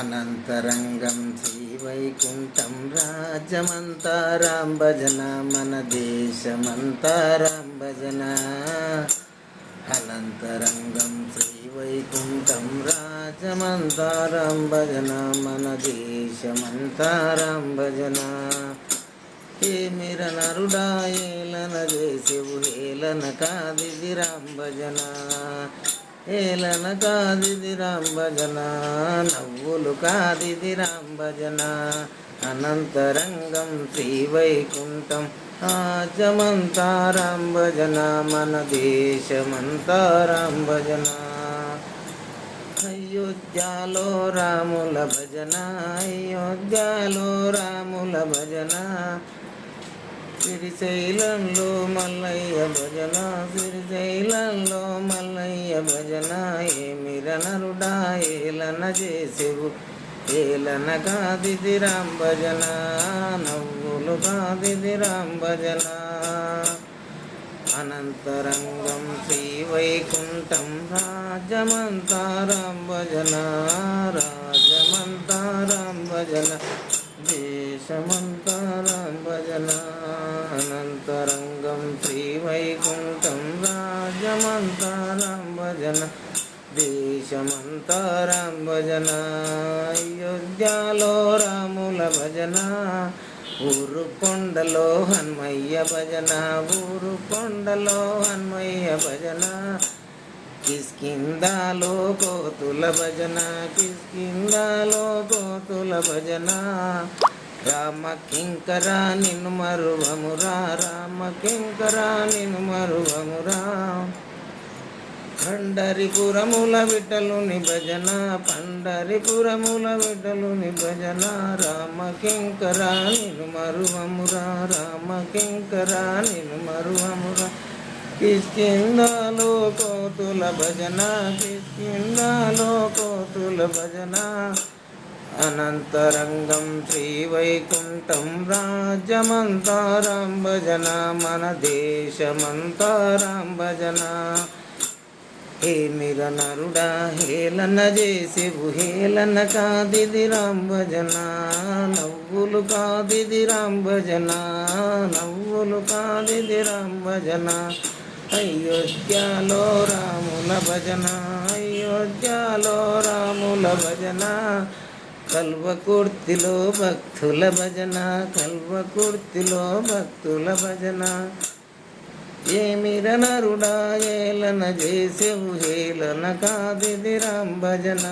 అనంతరంగం శ్రీవైకుంఠం రాజమంతా రాం భజన, మన దేశమంతా రాం భజన. అనంతరంగం శ్రీవైకుంఠం రాజమంతా రాం భజన, మన దేశమంతా రాం భజన. ఏమిర నరుడా ఏలన చేసేవు, ఏలన కాదిది రాం భజన, ఏలన కాదిది రాం భజన, నవ్వులు కాదిది రాం భజన. అనంతరంగం శ్రీవైకుంఠం రాజమంతా రాం భజన, మన దేశమంతా రాం భజన. అయోధ్యలో రాముల భజన, అయోధ్యలో రాముల భజన, శ్రీశైలంలో మల్లయ్య భజన, శ్రీశైలంలో మల్లయ్య భజన. ఏమిర నరుడా ఏలన చేసేవు, ఏలన కాదిది రాం భజన, నవ్వులు కాదిది రాం భజన. అనంతరంగం శ్రీవైకుంఠం రాజమంతా రాం భజన, రాజమంతా రాం భజన, దేశమంతా రాం భజన. అనంతరంగం శ్రీవైకుంఠం రాజమంతా రాం భజన, దేశమంతా రాం భజన. అయోధ్యలో రాముల భజన, ఊరు కొండలో హన్మయ్య భజన, ఊరు కొండలో హన్మయ్య భజన. కిష్కింధలో కోతుల భజన, కిష్కింధలో కోతుల భజన. రామ కింకర నిన్ను మరువమురా, రామ కింకర నిన్ను మరువమురా. పండరిపురముల విఠలుని భజన, పండరిపురముల విఠలుని భజన. రామ కింకర నిన్ను మరువమురా, రామ కింకర నిన్ను మరువమురా. కిష్కింధలో కోతుల భజన, కిష్కింధలో కోతుల భజన. అనంతరంగం శ్రీవైకుంఠం రాజమంతా రాం భజన, మన దేశమంతా రాం భజన. ఏమిర నరుడా హేళన చేసేవు, హేళన కాదిది రాం భజన, నవ్వులు కాదిది రాం భజన, నవ్వులు కాదిది రాం భజన. అయోధ్యలో రాముల భజన, అయోధ్యలో రాముల భజన. కల్వకుర్తిలో భక్తుల భజన, కల్వకుర్తిలో భక్తుల భజన. ఏమిర నరుడా ఏలన చేసేవు, హేళన కాదిది రాం భజన.